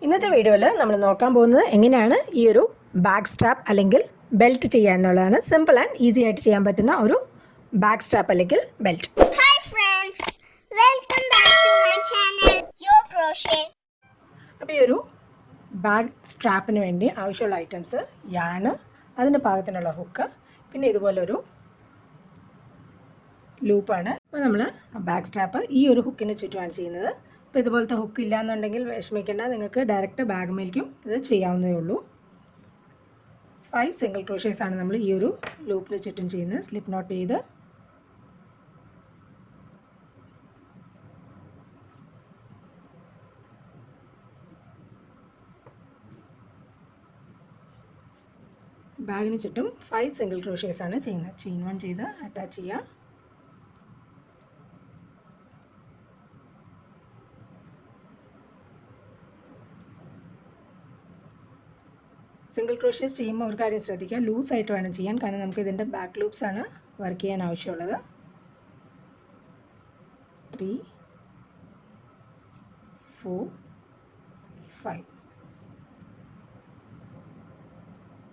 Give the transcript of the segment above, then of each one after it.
ഇന്നത്തെ വീഡിയോയിൽ നമ്മൾ നോക്കാൻ പോകുന്നത് എങ്ങനെയാണ് ഈ ഒരു ബാക്ക് സ്ട്രാപ്പ് അല്ലെങ്കിൽ ബെൽറ്റ് ചെയ്യുക എന്നുള്ളതാണ്. സിമ്പിൾ ആൻഡ് ഈസി ആയിട്ട് ചെയ്യാൻ പറ്റുന്ന ഒരു ബാക്ക് സ്ട്രാപ്പ് അല്ലെങ്കിൽ belt. Hi friends, welcome back to my channel Yo Crochet. അപ്പോൾ ഈ ഒരു ബാക്ക് സ്ട്രാപ്പിന് വേണ്ടി ആവശ്യമുള്ള ഐറ്റംസ് യാണ്, അതിന് പാകത്തിനുള്ള ഹുക്ക്, പിന്നെ ഇതുപോലൊരു ലൂപ്പാണ്. അപ്പോൾ നമ്മൾ ബാക്ക് സ്ട്രാപ്പ് ഈ ഒരു ഹുക്കിന് ചുറ്റുമാണ് ചെയ്യുന്നത്. അപ്പോൾ ഇതുപോലത്തെ ഹുക്ക് ഇല്ലയെന്നുണ്ടെങ്കിൽ വിഷമിക്കേണ്ട, നിങ്ങൾക്ക് ഡയറക്റ്റ് ബാഗ്മേൽക്കും ഇത് ചെയ്യാവുന്നതേ ഉള്ളൂ. 5 സിംഗിൾ ക്രോഷേസ് ആണ് നമ്മൾ ഈ ഒരു ലൂപ്പിന് ചുറ്റും ചെയ്യുന്നത്. സ്ലിപ്പ് നോട്ട് ചെയ്ത് ബാഗിന് ചുറ്റും 5 സിംഗിൾ ക്രോഷേസ് ആണ് ചെയ്യുന്നത്. ചെയിൻ 1 ചെയ്ത് അറ്റാച്ച് ചെയ്യുക. സിംഗിൾ ക്രോഷേസ് ചെയ്യുമ്പോൾ ഒരു കാര്യം ശ്രദ്ധിക്കുക, ലൂസായിട്ട് വേണം ചെയ്യാൻ, കാരണം നമുക്ക് ഇതിൻ്റെ ബാക്ക് ലൂപ്സാണ് വർക്ക് ചെയ്യാൻ ആവശ്യമുള്ളത്. 3 4 5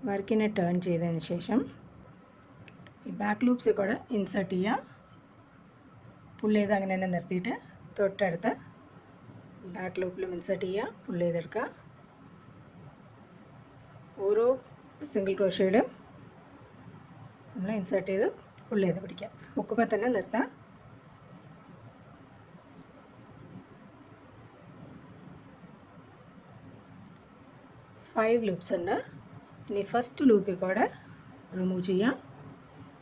വർക്കിനെ ടേൺ ചെയ്തതിന് ശേഷം ഈ ബാക്ക് ലൂപ്സിൽ കൂടെ ഇൻസേർട്ട് ചെയ്യുക. പുള്ള് ചെയ്ത് അങ്ങനെ തന്നെ നിർത്തിയിട്ട് തൊട്ടടുത്ത് ബാക്ക് ലൂപ്പിലും ഇൻസേർട്ട് ചെയ്യുക, പുള്ള് ചെയ്തെടുക്കുക. ഓരോ സിംഗിൾ ക്രോഷേയുടെയും നമ്മൾ ഇൻസേർട്ട് ചെയ്ത് പുള്ള് ചെയ്ത് പിടിക്കാം. ഹുക്കുമ്പോൾ തന്നെ നിർത്താം. ഫൈവ് ലൂപ്സ് ഉണ്ട്. ഇനി ഫസ്റ്റ് ലൂപ്പിൽ കൂടെ റിമൂവ് ചെയ്യാം.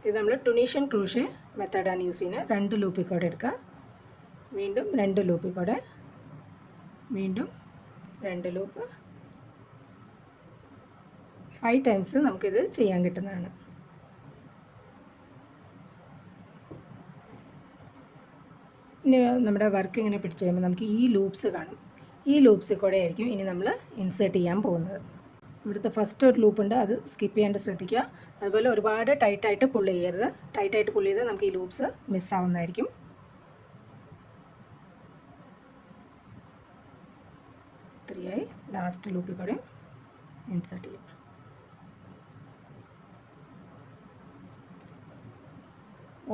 ഇത് നമ്മൾ ടുണീഷ്യൻ ക്രോഷേ മെത്തേഡാണ് യൂസ് ചെയ്യുന്നത്. 2 ലൂപ്പിൽ കൂടെ എടുക്കുക, വീണ്ടും 2 ലൂപ്പിൽ കൂടെ, വീണ്ടും 2 ലൂപ്പ്. 5 ടൈംസ് നമുക്കിത് ചെയ്യാൻ കിട്ടുന്നതാണ്. ഇനി നമ്മുടെ വർക്ക് ഇങ്ങനെ പിടിച്ച് കഴിയുമ്പോൾ നമുക്ക് ഈ ലൂപ്സ് കാണും. ഈ ലൂപ്സിൽ കൂടെ ആയിരിക്കും ഇനി നമ്മൾ ഇൻസേർട്ട് ചെയ്യാൻ പോകുന്നത്. ഇവിടുത്തെ ഫസ്റ്റ് ഒരു ലൂപ്പ് ഉണ്ട്, അത് സ്കിപ്പ് ചെയ്യാണ്ട് ശ്രദ്ധിക്കുക. അതുപോലെ ഒരുപാട് ടൈറ്റായിട്ട് പുള്ള് ചെയ്യരുത്. ടൈറ്റായിട്ട് പുള്ള് ചെയ്താൽ നമുക്ക് ഈ ലൂപ്സ് മിസ്സാവുന്നതായിരിക്കും. 3 ആയി. ലാസ്റ്റ് ലൂപ്പിൽ കൂടെ ഇൻസേർട്ട് ചെയ്യും.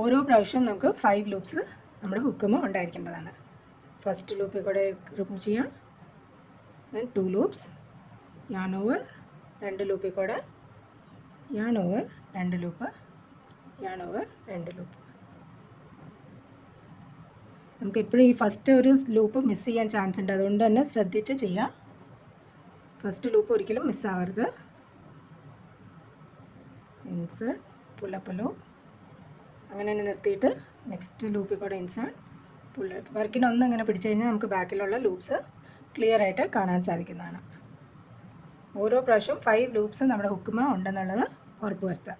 ഓരോ പ്രാവശ്യവും നമുക്ക് 5 ലൂപ്സ് നമ്മുടെ ഹുക്കുമ്പോൾ ഉണ്ടായിരിക്കേണ്ടതാണ്. ഫസ്റ്റ് ലൂപ്പിൽ കൂടെ റിമൂവ് ചെയ്യാം. ദെൻ 2 ലൂപ്സ്, യാൺ ഓവർ, 2 ലൂപ്പിൽ കൂടെ, yarn over, 2 loop, yarn over, 2 loop. നമുക്ക് എപ്പോഴും ഈ ഫസ്റ്റ് ഒരു ലൂപ്പ് മിസ് ചെയ്യാൻ ചാൻസ് ഉണ്ട്, അതുകൊണ്ട് തന്നെ ശ്രദ്ധിച്ച് ചെയ്യാം. ഫസ്റ്റ് ലൂപ്പ് ഒരിക്കലും മിസ്സാവരുത്. ഇൻസേർട്ട്, പുള്ളപ്പ് ലൂപ്പ്, അങ്ങനെ തന്നെ നിർത്തിയിട്ട് നെക്സ്റ്റ് ലൂപ്പിൽ കൂടെ ഇൻസേർട്ട്, പുള്ളപ്പ്. വർക്കിനൊന്നും ഇങ്ങനെ പിടിച്ചു കഴിഞ്ഞാൽ നമുക്ക് ബാക്കിലുള്ള ലൂപ്സ് ക്ലിയർ ആയിട്ട് കാണാൻ സാധിക്കുന്നതാണ്. ഓരോ പ്രാവശ്യവും 5 ലൂപ്സ് നമ്മുടെ ഹുക്കുമ ഉണ്ടെന്നുള്ളത് ഉറപ്പ് വരുത്താം.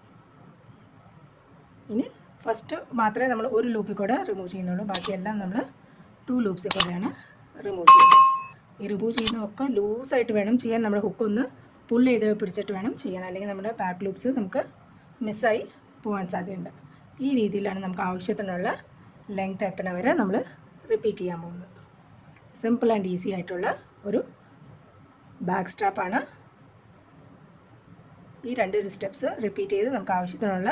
ഇനി ഫസ്റ്റ് മാത്രമേ നമ്മൾ ഒരു ലൂപ്പിൽ കൂടെ റിമൂവ് ചെയ്യുന്നുള്ളൂ, ബാക്കിയെല്ലാം നമ്മൾ 2 ലൂപ്സിൽ കൂടെയാണ് റിമൂവ് ചെയ്യുന്നത്. ഈ റിമൂവ് ചെയ്യുന്നതൊക്കെ ലൂസായിട്ട് വേണം ചെയ്യാൻ. നമ്മുടെ ഹുക്കൊന്ന് പുള്ള് ചെയ്ത് പിടിച്ചിട്ട് വേണം ചെയ്യാൻ, അല്ലെങ്കിൽ നമ്മുടെ ബാക്ക് ലൂപ്സ് നമുക്ക് മിസ്സായി പോകാൻ സാധ്യതയുണ്ട്. ഈ രീതിയിലാണ് നമുക്ക് ആവശ്യത്തിനുള്ള ലെങ്ത് എത്തണ വരെ നമ്മൾ റിപ്പീറ്റ് ചെയ്യാൻ പോകുന്നത്. സിമ്പിൾ ആൻഡ് ഈസി ആയിട്ടുള്ള ഒരു ബാക്ക് സ്ട്രാപ്പാണ്. ഈ 2 സ്റ്റെപ്സ് റിപ്പീറ്റ് ചെയ്ത് നമുക്ക് ആവശ്യത്തിനുള്ള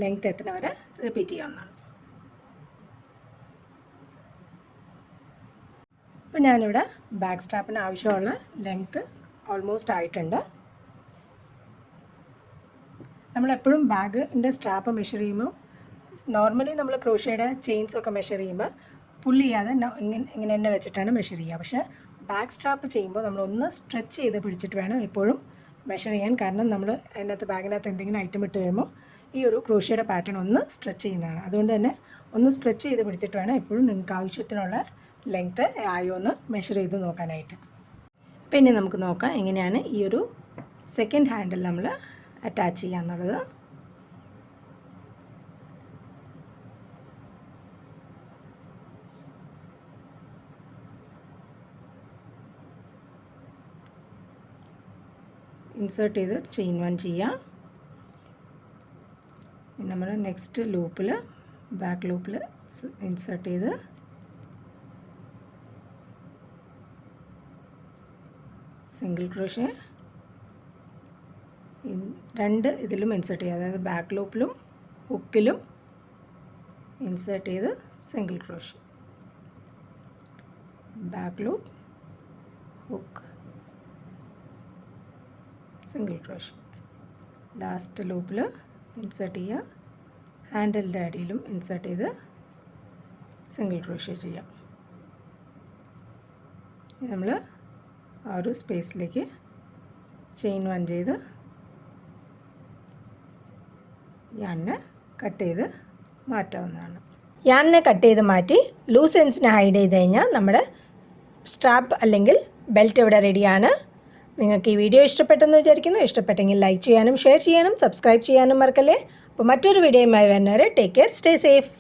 ലെങ്ത് എത്തണ വരെ റിപ്പീറ്റ് ചെയ്യാവുന്നതാണ്. അപ്പോൾ ഞാനിവിടെ ബാക്ക് സ്ട്രാപ്പിന് ആവശ്യമുള്ള ലെങ്ത്ത് ഓൾമോസ്റ്റ് ആയിട്ടുണ്ട്. നമ്മളെപ്പോഴും ബാഗിൻ്റെ സ്ട്രാപ്പ് മെഷർ ചെയ്യുമ്പോൾ നോർമലി നമ്മൾ ക്രോഷയുടെ ചെയിൻസൊക്കെ മെഷർ ചെയ്യുമ്പോൾ പുള്ള് ചെയ്യാതെ ഇങ്ങനെ തന്നെ വെച്ചിട്ടാണ് മെഷർ ചെയ്യുക. പക്ഷേ ബാക്ക് സ്ട്രാപ്പ് ചെയ്യുമ്പോൾ നമ്മളൊന്ന് സ്ട്രെച്ച് ചെയ്ത് പിടിച്ചിട്ട് വേണം എപ്പോഴും മെഷർ ചെയ്യാൻ. കാരണം നമ്മൾ ബാഗിനകത്ത് എന്തെങ്കിലും ഐറ്റം ഇട്ട് കഴിയുമ്പോൾ ഈ ഒരു ക്രോഷയുടെ പാറ്റേൺ ഒന്ന് സ്ട്രെച്ച് ചെയ്യുന്നതാണ്. അതുകൊണ്ട് തന്നെ ഒന്ന് സ്ട്രെച്ച് ചെയ്ത് പിടിച്ചിട്ട് വേണം എപ്പോഴും നിങ്ങൾക്ക് ആവശ്യത്തിനുള്ള ലെങ്ത്ത് ആയോ എന്ന് മെഷർ ചെയ്ത് നോക്കാനായിട്ട്. പിന്നെ നമുക്ക് നോക്കാം എങ്ങനെയാണ് ഈ ഒരു സെക്കൻഡ് ഹാൻഡിൽ നമ്മൾ അറ്റാച്ച് ചെയ്യുക എന്നുള്ളത്. ഇൻസേർട്ട് ചെയ്ത് ചെയിൻ 1 ചെയ്യാം. നമ്മൾ നെക്സ്റ്റ് ലൂപ്പിൽ ബാക്ക് ലൂപ്പിൽ ഇൻസേർട്ട് ചെയ്ത് സിംഗിൾ ക്രോഷേ രണ്ട് ഇതിലും ഇൻസേർട്ട് ചെയ്യുക, അതായത് ബാക്ക് ലൂപ്പിലും ഹുക്കിലും ഇൻസേർട്ട് ചെയ്ത് single crochet, back loop hook single crochet. Last ലൂപ്പിൽ ഇൻസേർട്ട് ചെയ്യുക, ഹാൻഡിലിൻ്റെ അടിയിലും ഇൻസേർട്ട് ചെയ്ത് സിംഗിൾ ക്രോഷേ ചെയ്യാം. നമ്മൾ ആ ഒരു സ്പേസിലേക്ക് ചെയിൻ 1 ചെയ്ത് യാണിനെ കട്ട് ചെയ്ത് മാറ്റാവുന്നതാണ്. യാണിനെ കട്ട് ചെയ്ത് മാറ്റി ലൂസ് എൻഡ്സിനെ ഹൈഡ് ചെയ്ത് കഴിഞ്ഞാൽ നമ്മുടെ സ്ട്രാപ്പ് അല്ലെങ്കിൽ ബെൽറ്റ് ഇവിടെ റെഡിയാണ്. നിങ്ങൾക്ക് ഈ വീഡിയോ ഇഷ്ടപ്പെട്ടെന്ന് വിചാരിക്കുന്നു. ഇഷ്ടപ്പെട്ടെങ്കിൽ ലൈക്ക് ചെയ്യാനും ഷെയർ ചെയ്യാനും സബ്സ്ക്രൈബ് ചെയ്യാനും മറക്കല്ലേ. അപ്പോൾ മറ്റൊരു വീഡിയോയുമായി വരുന്നവരെ ടേക്ക് കെയർ, സ്റ്റേ സേഫ്.